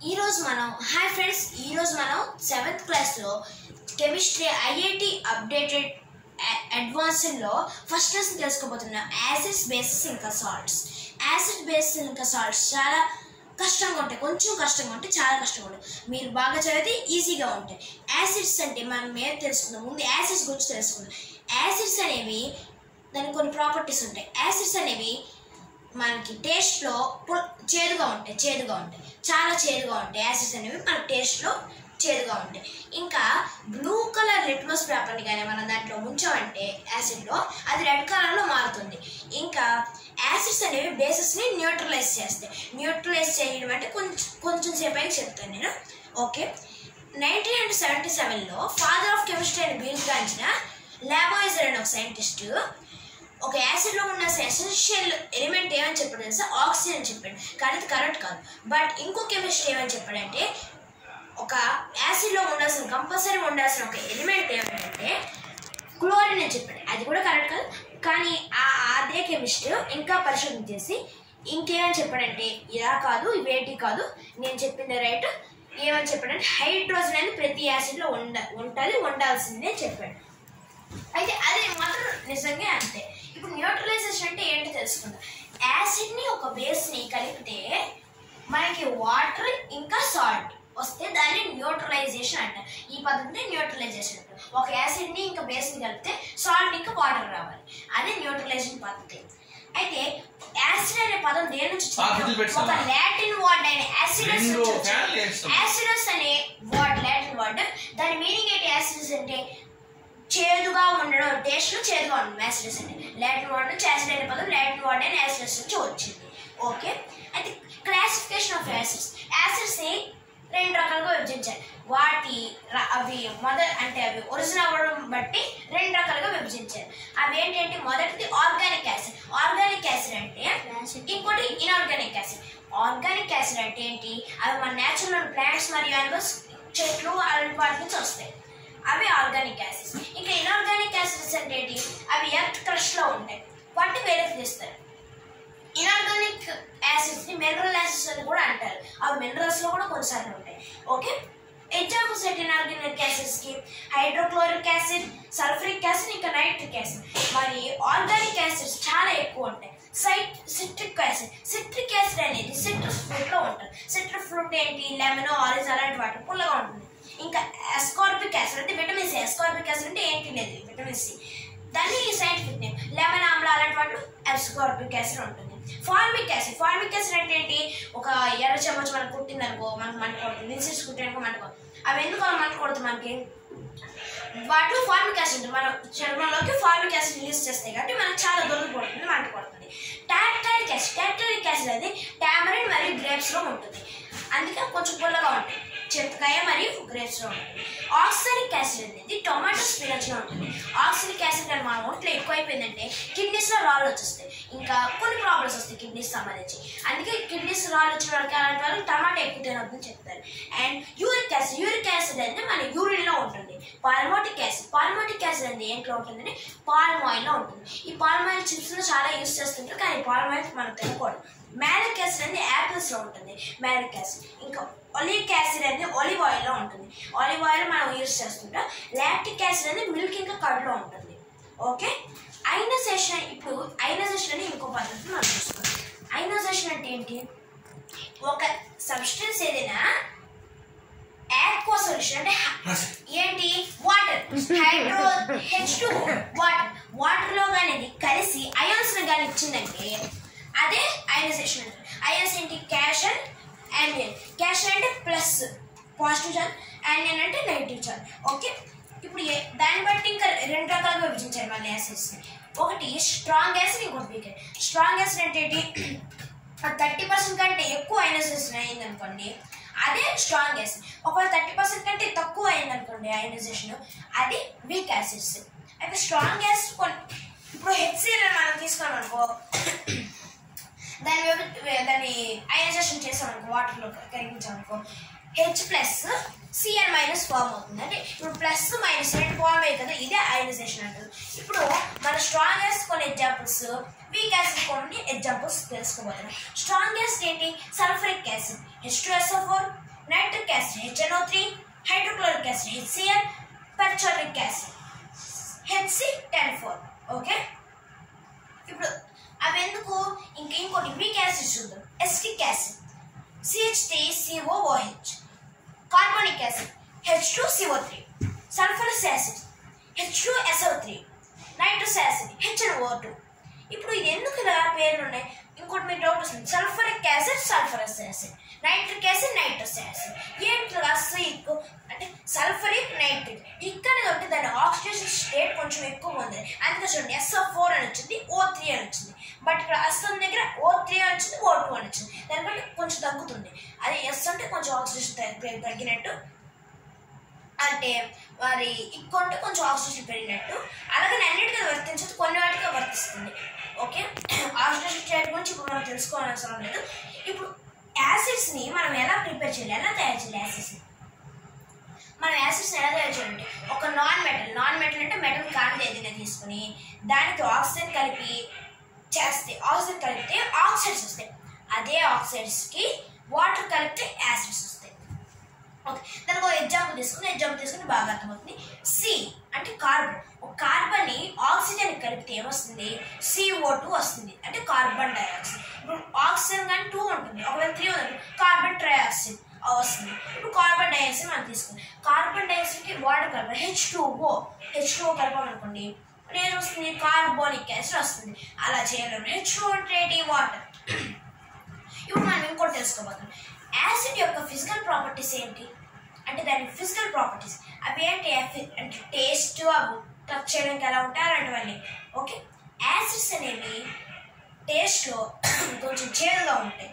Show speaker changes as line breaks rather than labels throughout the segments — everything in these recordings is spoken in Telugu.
హాయ్ ఫ్రెండ్స్, ఈరోజు మనం 7th క్లాస్లో కెమిస్ట్రీ ఐఐటి అప్డేటెడ్ అడ్వాన్స్డ్లో ఫస్ట్ లెసన్ తెలుసుకోబోతున్నాం. యాసిడ్స్, బేసెస్ ఇంకా సాల్ట్స్. యాసిడ్, బేసెస్ ఇంకా సాల్ట్స్ చాలా కష్టంగా ఉంటాయి, కొంచెం కష్టంగా ఉంటాయి, చాలా కష్టంగా ఉంటాయి. మీరు బాగా చదివితే ఈజీగా ఉంటాయి. యాసిడ్స్ అంటే మనం ఏం తెలుసుకుందాం, ముందు యాసిడ్స్ గురించి తెలుసుకుందాం. యాసిడ్స్ అనేవి దానికి కొన్ని ప్రాపర్టీస్ ఉంటాయి. యాసిడ్స్ అనేవి మనకి టేస్ట్లో చేదుగా ఉంటాయి, చాలా చేదుగా ఉంటాయి. యాసిడ్స్ అనేవి మన టేస్ట్లో చేదుగా ఉంటాయి. ఇంకా బ్లూ కలర్ లిట్మస్ పేపర్ని కానీ మనం దాంట్లో ముంచామంటే యాసిడ్లో అది రెడ్ కలర్లో మారుతుంది. ఇంకా యాసిడ్స్ అనేవి బేసెస్ని న్యూట్రలైజ్ చేస్తాయి. న్యూట్రలైజ్ చేయడం అంటే కొంచెం సేపు అయితే చెప్తాను నేను. ఓకే, 1977లో ఫాదర్ ఆఫ్ కెమిస్ట్రీ అని బిరుదుగాంచిన లావాయిజర్ అనే ఒక సైంటిస్టు ఒక యాసిడ్లో ఉన్న ఎసెన్షియల్ ఎలిమెంట్ ఏమని చెప్పాడు తెలుసా? ఆక్సిజన్ అని చెప్పాడు. కానీ అది కరెక్ట్ కాదు. బట్ ఇంకో కెమిస్ట్రీ ఏమని చెప్పాడంటే ఒక యాసిడ్లో కంపల్సరీ ఉండాల్సిన ఒక ఎలిమెంట్ ఏమంటే క్లోరిన్ అని చెప్పాడు. అది కూడా కరెక్ట్ కాదు. కానీ అదే కెమిస్ట్రీ ఇంకా పరిశోధన చేసి ఇంకేమని చెప్పాడంటే ఇలా కాదు, ఇవేటి కాదు, నేను చెప్పింది రైట్. ఏమని చెప్పాడంటే హైడ్రోజన్ అనేది ప్రతి యాసిడ్లో ఉండాల్సిందే చెప్పాడు. అయితే అది మాత్రం నిజంగా అంతే. ఇప్పుడు న్యూట్రలైజేషన్ అంటే ఏంటో తెలుసుకుందాం. యాసిడ్ని ఒక బేస్ని కలిపితే మనకి వాటర్ ఇంకా సాల్ట్ వస్తే దాన్ని న్యూట్రలైజేషన్ అంటారు. ఈ పద్ధతిని న్యూట్రలైజేషన్ అంటారు. ఒక యాసిడ్ని ఇంకా బేస్ని కలిపితే సాల్ట్ ఇంకా వాటర్ రావాలి, అదే న్యూట్రలైజేషన్ పద్ధతి. అయితే యాసిడ్ అనే పదం దేని నుంచి ఒక లాటిన్ వర్డ్ అయిన యాసిడస్ అనే వర్డ్, లాటిన్ వర్డ్. దాని మీనింగ్ ఏంటి? యాసిడస్ అంటే చేదుగా ఉండడం, టేస్ట్లో చేదుగా ఉండడం. యాసిడస్ అంటే లాటిన్ వర్డ్ నుంచి యాసిడ్ అనే పదం లాటిన్ వర్డ్ అయిన యాసిడస్ నుంచి వచ్చింది. ఓకే, అయితే క్లాసిఫికేషన్ ఆఫ్ యాసిడ్స్. యాసిడ్స్ని 2 రకాలుగా విభజించారు. అవి ఒరిజిన్ అవ్వడం బట్టి 2 రకాలుగా విభజించారు. అవి ఏంటంటే మొదటిది ఆర్గానిక్ యాసిడ్. ఆర్గానిక్ యాసిడ్ అంటే ఇంకోటి ఇన్ఆర్గానిక్ యాసిడ్. ఆర్గానిక్ యాసిడ్ అంటే ఏంటి? అవి మన న్యాచురల్ ప్లాంట్స్ మరియు యానిమల్స్, చెట్లు అలాంటి వాటి నుంచి వస్తాయి. అవి ఆర్గానిక్ యాసిడ్స్. ఇంకా ఇన్ఆర్గానిక్ యాసిడ్స్ అంటే ఏంటి? అవి ఎర్త్ క్రష్లో ఉంటాయి, వాటిని వేరేకి తీస్తారు. ఇన్ఆర్గానిక్ యాసిడ్స్ని మినరల్ యాసిడ్స్ అని కూడా అంటారు. అవి మినరల్స్లో కూడా కొన్నిసార్లు ఉంటాయి. ఓకే, ఎగ్జాంపుల్స్ ఏంటి inorganic యాసిడ్స్కి? Hydrochloric acid, sulphuric acid, ఇంకా నైట్రిక్ యాసిడ్. మరి ఆర్గానిక్ యాసిడ్స్ చాలా ఎక్కువ ఉంటాయి. Citric acid. సిట్రిక్ యాసిడ్ అనేది సిట్రస్ ఫ్రూట్లో ఉంటుంది. సిట్రస్ ఫ్రూట్ ఏంటి? లెమన్, ఆరెంజ్ అలాంటి వాటి పుల్లగా ఉంటుంది. ఇంకా అస్కార్బిక్ యాసిడ్ అంటే విటమిన్ సి. అస్కార్బిక్ యాసిడ్ అంటే ఏంటి లేదు, విటమిన్ సి. దాన్ని సైంటిఫిక్ నేమ్. లెమన్, ఆమ్ల అలాంటి వాటిలో అస్కార్బిక్ యాసిడ్ ఉంటుంది. Formic acid. ఫార్మిక్ యాసిడ్ అంటే ఏంటి? ఒక ఎర్ర చెమ్మచు మనకు కుట్టింది అనుకో, మనకు మంట కొడుతుంది. ఇన్సిడ్స్ కుట్టిననుకో మంట. అవి ఎందుకు మంట కొడుతుంది మనకి? వాటిలో ఫార్మిక్ యాసిడ్ మన చర్మంలోకి ఫార్మిక్ యాసిడ్ రిలీజ్ చేస్తాయి కాబట్టి మనకు చాలా దొరికి పడుతుంది, మంట కొడుతుంది. టాక్టైలిక్ యాసిడ్. టాక్టైలిక్ యాసిడ్ అది టామరిన్ మరియు గ్రేప్స్లో ఉంటుంది, అందుకే కొంచెం పుల్లగా ఉంటుంది. చింతకాయ మరియు గ్రేప్స్లో ఉంటుంది. ఆక్సాలిక్ యాసిడ్ అనేది టొమాటో, స్పినచ్లో ఉంటుంది. ఆక్సాలిక్ యాసిడ్ అని మన ఒంట్లో ఎక్కువైపోయిందంటే కిడ్నీస్లో రాళ్ళు వచ్చేస్తాయి, ఇంకా కొన్ని ప్రాబ్లమ్స్ వస్తాయి కిడ్నీస్ సంబంధించి. అందుకే కిడ్నీస్ రాళ్ళు వచ్చిన వాళ్ళకి అలాంటి వాళ్ళు టమాటా ఎక్కువ తినొద్దని చెప్తారు. And uric acid. Uric acid అంటే మన యూరిన్లో ఉంటుంది. పాల్మోటిక్ యాసిడ్. పాల్మోటిక్ యాసిడ్ అనేది ఏంట్లో ఉంటుందని పాల్మ్ ఆయిల్లో ఉంటుంది. ఈ పాల్మ్ ఆయిల్ చిప్స్లో చాలా యూస్ చేస్తుంటారు, కానీ పాల్మ్ ఆయిల్ మనం తినకూడదు. మ్యాలిక్ యాసిడ్ అనేది యాపిల్స్లో ఉంటుంది, మ్యాలిక్ యాసిడ్. ఇంకా ఒలిక్ యాసిడ్ అనేది ఒలివ్ ఆయిల్లో ఉంటుంది. ఒలివ్ ఆయిల్ మనం యూజ్ చేస్తుంటాం. లాక్టిక్ యాసిడ్ అనేది మిల్క్ ఇంకా కర్డ్లో ఉంటుంది. Okay, ionisation. ఇప్పుడు అయనైజేషన్ అని ఇంకో పద్ధతి మనం చూస్తున్నాం. అయనైజేషన్ అంటే ఏంటి? ఒక సబ్స్టెన్స్ ఏదైనా aqueous solution అంటే ఏంటి? వాటర్. H2O వాటర్లో కానీ కలిసి అయాన్స్ కానీ ఇచ్చిందంటే అదే అయనైజేషన్ అంటారు. అయాన్స్ ఏంటి? క్యాషన్, యానియన్. క్యాషన్ అంటే ప్లస్ పాజిటివ్ చార్జ్, యానియన్ అంటే నెగిటివ్ చార్జ్. ఓకే, ఇప్పుడు దాన్ని బట్టి ఇంకా 2 రకాలుగా విభజించారు మన యాసిడ్స్ని. ఒకటి స్ట్రాంగ్ యాసిడ్, ఇంకోటి వీక్ యాసిడ్. స్ట్రాంగ్ యాసిడ్ అంటే ఏంటి? 30% కంటే ఎక్కువ అయనైజేషన్ అయిందనుకోండి, అదే స్ట్రాంగ్ యాసిడ్. ఒకవేళ 30% కంటే తక్కువ అయిందనుకోండి అయనైజేషన్, అది వీక్ యాసిడ్స్. అయితే స్ట్రాంగ్ యాసిడ్ ఇప్పుడు HCl మనం తీసుకున్నాం అనుకో, దాన్ని అయనైజేషన్ చేసామనుకో, వాటర్లో కరిగించామనుకో, H+Cl- ఫార్మ్ అవుతుంది. అంటే ఇప్పుడు ప్లస్ మైనస్ 2 ఫార్మ్ అయ్యి కదా, ఇదే అయనైజేషన్ అంటారు. ఇప్పుడు మన స్ట్రాంగ్ యాసిడ్ కొన్ని ఎగ్జాంపుల్స్, వీక్ యాసిడ్ కొన్ని ఎగ్జాంపుల్స్ తెలుసుకోబోతున్నాం. స్ట్రాంగ్ యాసిడ్ ఏంటి? Sulphuric acid, H2SO4, nitric acid HNO3, hydrochloric acid HCl, perchloric acid HC10 okay. ఇప్పుడు అవి ఎందుకు ఇంకోటి వీక్ యాసిడ్ చూద్దాం. Acetic acid CH3COOH, carbonic acid H2CO3, sulphurous acid H2SO3, nitrous acid HNO2. ఇప్పుడు ఇది ఎందుకు ఇలా పేర్లు ఉన్నాయి? ఇంకోటి మీకు డౌట్ వస్తుంది. Sulphuric acid sulphurous acid, nitric acid nitrous acid. ఏంటి సిక్ అంటే సల్ఫరిక్ నైట్రిక్ ఇక్కడ ఉంటే దాని ఆక్సిడేషన్ స్టేట్ కొంచెం ఎక్కువ ఉంది. అందుకే చూడండి SO4 అని వచ్చింది, O3 అని వచ్చింది. బట్ ఇక్కడ S దగ్గర O3 అని వచ్చింది, O2 అని వచ్చింది. దానికంటే కొంచెం తగ్గుతుంది. అదే S అంటే కొంచెం ఆక్సిడేషన్ తగ్గినట్టు, అంటే మరి ఎక్కువ అంటే కొంచెం ఆక్సిడేషన్ పెరిగినట్టు. అలాగే అన్నిటికీ వర్తించదు, కొన్ని వాటికి వర్తిస్తుంది. ఓకే, ఆక్సిడేషన్ స్టేట్ గురించి ఇప్పుడు మనం తెలుసుకోవాల్సిన లేదు. ఇప్పుడు యాసిడ్స్ని మనం ఎలా ప్రిపేర్ చేయాలి, ఎలా తయారు చేయాలి యాసిడ్స్ని? మనం యాసిడ్స్ని ఎలా తయారు చేయాలంటే ఒక నాన్ మెటల్ అంటే మెటల్ కానిది ఏదైనా తీసుకుని దానికి ఆక్సిజన్ కలిపి చేస్తే, ఆక్సిజన్ కలిపితే ఆక్సైడ్స్ వస్తాయి. అదే ఆక్సైడ్స్కి వాటర్ కలిపితే యాసిడ్స్ వస్తాయి. ఓకే, దానికి ఒక ఎగ్జాంపుల్ తీసుకుని బాగా అర్థమవుతుంది. సి అంటే కార్బన్. ఒక కార్బన్ని ఆక్సిజన్ కలిపితే ఏమొస్తుంది? CO2 వస్తుంది, అంటే కార్బన్ డైఆక్సైడ్. ఇప్పుడు ఆక్సిజన్ కానీ 2 ఉంటుంది, ఒకవేళ 3 ఉంటుంది, కార్బన్ ట్రైఆక్సైడ్ వస్తుంది. ఇప్పుడు కార్బన్ డైఆక్సైడ్ మనం తీసుకుంది. కార్బన్ డైఆక్సైడ్కి వాటర్ కలపాలి, H2O కలపాలనుకోండి, ఏం వస్తుంది? కార్బోనిక్ యాసిడ్ వస్తుంది. అలా చేయలేము. H2O అంటే ఏంటి? వాటర్. ఇప్పుడు మనం ఇంకోటి తెలుసుకోబోతున్నాం. యాసిడ్ యొక్క ఫిజికల్ ప్రాపర్టీస్ ఏంటి అంటే దాని ఫిజికల్ ప్రాపర్టీస్ అవి ఏంటి? అంటే టేస్ట్, అవి టచ్ చేయడానికి ఎలా ఉంటాయి అలాంటివన్నీ. ఓకే, యాసిడ్స్ అనేవి టేస్ట్లో కొంచెం చేదుగా ఉంటాయి.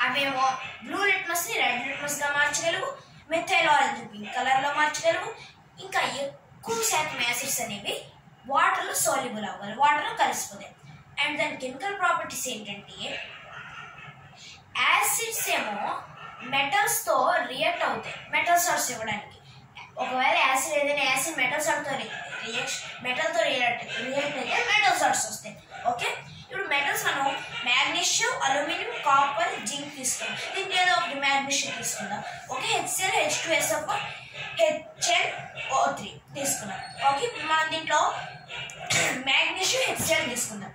అవేమో బ్లూ లిట్మస్ని రెడ్ లిట్మస్గా మార్చగలవు, మెథైల్ ఆరెంజ్ పింక్ కలర్లో మార్చగలవు. ఇంకా ఎక్కువ శాతం యాసిడ్స్ అనేవి వాటర్లో సోల్యుబుల్ అవ్వాలి, వాటర్లో కలిసిపోతాయి. అండ్ దాని కెమికల్ ప్రాపర్టీస్ ఏంటంటే యాసిడ్స్ ఏమో మెటల్స్తో రియాక్ట్ అవుతాయి, మెటల్ సాల్ట్స్ ఇవ్వడానికి. ఒకవేళ ఏదైనా యాసిడ్ మెటల్ సాల్ట్తో మెటల్తో రియాక్ట్ అయితే మెటల్ సాల్ట్స్ వస్తాయి. ఓకే, ఇప్పుడు మెటల్స్ మనం మ్యాగ్నీషియం, అల్యూమినియం, కాపర్, జింక్ తీసుకుందాం. దీంట్లో ఏదో ఒకటి మ్యాగ్నీషియం తీసుకుందాం. ఓకే, HCl, H2SO4, HNO3 తీసుకున్నాం. ఓకే, మనం దీంట్లో మ్యాగ్నీషియం, HCl తీసుకుందాం.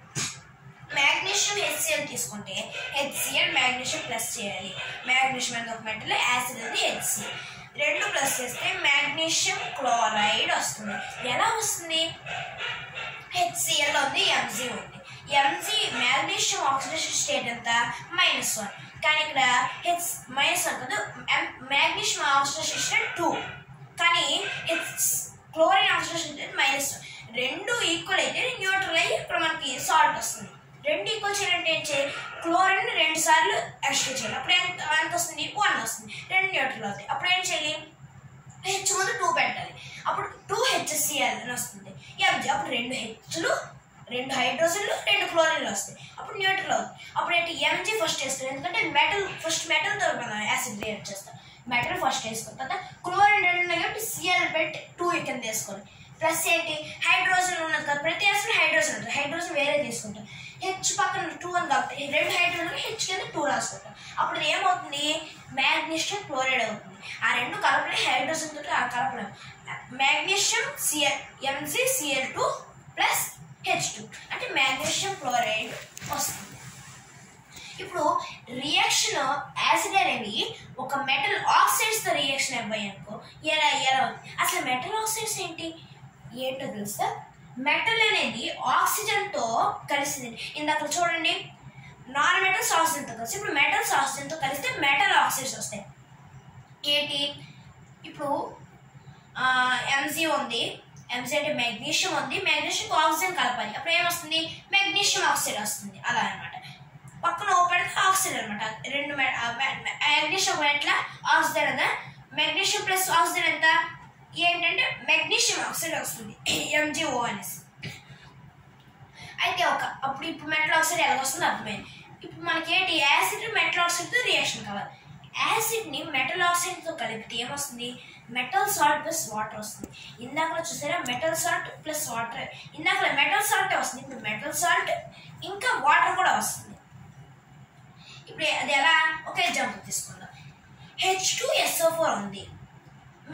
మ్యాగ్నీషియం HCl తీసుకుంటే HCl మ్యాగ్నీషియం ప్లస్ చేయాలి. మ్యాగ్నీషియం అనేది ఒక మెటల్, యాసిడ్ అనేది HCl. రెండు ప్లస్ చేస్తే మ్యాగ్నీషియం క్లోరైడ్ వస్తుంది. ఎలా వస్తుంది? HCl ఉంది, Mg ఉంది. Mg మ్యాగ్నీషియం ఆక్సిడేషన్ స్టేట్ ఎంత? -1. కానీ ఇక్కడ -1 కాదు, మ్యాగ్నీషియం ఆక్సిడేషన్ స్టేట్ 2, కానీ క్లోరిన్ ఆక్సిడేషన్ స్టేట్ -1. రెండు ఈక్వల్ అయితే న్యూట్రల్ అయ్యి ఇప్పుడు మనకి సాల్ట్ వస్తుంది. రెండు ఈక్వల్ చేయాలంటే ఏం చేయాలి? క్లోరిన్ 2 సార్లు ఎక్స్ట్రా చేయాలి. అప్పుడు ఎంత వస్తుంది? 1 వస్తుంది. రెండు న్యూట్రల్ అవుతాయి. అప్పుడు ఏం చేయాలి? H ముందు 2 పెట్టాలి. అప్పుడు 2HCl అని వస్తుంది. Mg అప్పుడు 2 Hలు, 2 హైడ్రోజన్లు, 2 క్లోరిన్లు వస్తాయి. అప్పుడు న్యూట్రల్ అవుతుంది. అప్పుడు ఏంటి? Mg ఫస్ట్ వేస్తాం, ఎందుకంటే మెటల్తో మనం యాసిడ్ రియాక్ట్ చేస్తాం. మెటల్ ఫస్ట్ వేసుకున్న తర్వాత క్లోరిన్ 2 ఉన్నాయి కాబట్టి Cl పెట్టి 2 కింద వేసుకోవాలి. ప్లస్ ఏంటి? హైడ్రోజన్ ఉన్నది కదా, ప్రతి యాసిడ్ హైడ్రోజన్ ఉంటుంది, హైడ్రోజన్ వేరే తీసుకుంటాం. H పక్కన 2 అని కాబట్టి 2 హైడ్రోజన్ H కింద 2 రాసుకుంటాం. అప్పుడు ఏమవుతుంది? మ్యాగ్నీషియం క్లోరైడ్ అవుతుంది. ఆ రెండు కలపలే, హైడ్రోజన్ తోటి ఆ కలపలేము. మ్యాగ్నీషియం MgCl2 ప్లస్ H2 అంటే మ్యాగ్నీషియం క్లోరైడ్ వస్తుంది. ఇప్పుడు రియాక్షన్ యాసిడ్ అనేవి ఒక మెటల్ ఆక్సైడ్స్తో రియాక్షన్ అవ్వాయి అనుకో, ఎలా అవుతుంది? అసలు మెటల్ ఆక్సైడ్స్ ఏంటో తెలుసా? మెటల్ అనేది ఆక్సిజన్తో కలిసింది. ఇందాక చూడండి, నాన్ మెటల్స్ ఆక్సిజన్తో కలిసి, ఇప్పుడు మెటల్స్ ఆక్సిజన్తో కలిస్తే మెటల్ ఆక్సైడ్స్ వస్తాయి. ఏంటి? ఇప్పుడు Mg ఉంది, Mg అంటే మెగ్నీషియం ఉంది, మెగ్నీషియం ఆక్సిజన్ కలపాలి. అప్పుడు ఏమొస్తుంది? మెగ్నీషియం ఆక్సైడ్ వస్తుంది. అలా అనమాట. పక్కన ఓపెన్ ఆక్సిజన్ అనమాట. రెండు మెగ్నీషియం ఎట్లా ఆక్సిజన్ కదా, మెగ్నీషియం ప్లస్ ఆక్సిజన్ ఎంత? ఏంటంటే మెగ్నీషియం ఆక్సైడ్ వస్తుంది, MgO అనేసి. అయితే ఇప్పుడు మెటల్ ఆక్సైడ్ ఎలా వస్తుందో అర్థమైంది. ఇప్పుడు మనకి ఏంటి? యాసిడ్ మెటల్ ఆక్సైడ్తో రియాక్షన్ కావాలి. యాసిడ్ని మెటల్ ఆక్సైడ్తో కలిపితే ఏమొస్తుంది? మెటల్ సాల్ట్ ప్లస్ వాటర్ వస్తుంది. ఇందాకలో చూసారా? Metal salt plus water. ఇందాకలో మెటల్ సాల్ట్ వస్తుంది, ఇప్పుడు మెటల్ సాల్ట్ ఇంకా వాటర్ కూడా వస్తుంది. ఇప్పుడు అది ఎలా? ఒక ఎగ్జాంపుల్ తీసుకుందాం. H2SO4 ఉంది,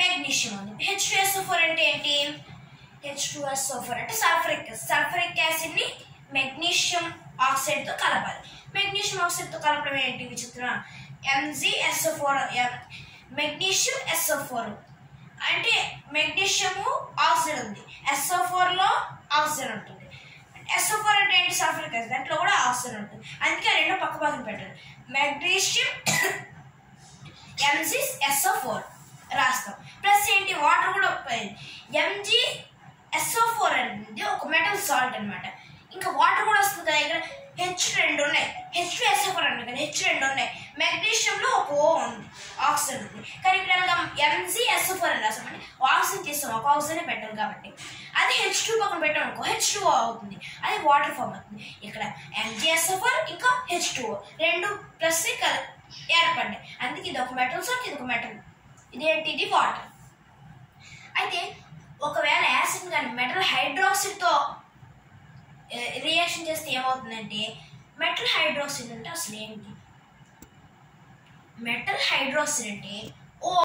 మెగ్నీషియం ఉంది. H2SO4 అంటే ఏంటి? H2SO4 అంటే సల్ఫరిక్ యాసిడ్ని మెగ్నీషియం ఆక్సైడ్తో కలపాలి. మెగ్నీషియం ఆక్సైడ్తో కలపడం ఏంటి విచిత్రం? MgSO4, మెగ్నీషియం SO4 అంటే మెగ్నీషియము ఆక్సిజన్ ఉంది, SO4లో ఆక్సిజన్ ఉంటుంది. SO4 అంటే ఏంటి? సల్ఫరిక్ యాసిడ్, దాంట్లో కూడా ఆక్సిజన్ ఉంటుంది. అందుకే రెండు పక్క పక్కన పెట్టారు. మెగ్నీషియం MgSO4 రాస్తాం. ప్లస్ ఏంటి? వాటర్ కూడా MgSO4 అనేది ఒక మెటల్ సాల్ట్ అనమాట. ఇంకా వాటర్ కూడా వస్తుంది కదా. ఇక్కడ H2 ఉన్నాయి, H2SO4 అంటే కదా, H2 ఉన్నాయి. మెగ్నీషియంలో ఒక O ఉంది, ఆక్సిజన్ ఉంది. కానీ ఇక్కడ MgSO4 అని రాస్తామండి, ఆక్సిజన్ తీస్తాం, ఒక ఆక్సిజనే పెట్టాలి కాబట్టి. అది H2 పక్కన పెట్టాం అనుకో, H2O అవుతుంది, అది వాటర్ ఫామ్ అవుతుంది. ఇక్కడ MgSO4 ఇంకా H2O రెండు ప్లస్ ఏర్పడ్డాయి. అందుకే ఇది ఒక మెటల్ సాల్ట్, ఇది ఒక మెటల్. ఇదేంటి? ఇది వాటర్. అయితే ఒకవేళ యాసిడ్ కానీ మెటల్ హైడ్రాక్సైడ్తో రియాక్షన్ చేస్తే ఏమవుతుందంటే, మెటల్ హైడ్రాక్సైడ్ అంటే అసలు ఏంటి? మెటల్ హైడ్రాక్సైడ్ అంటే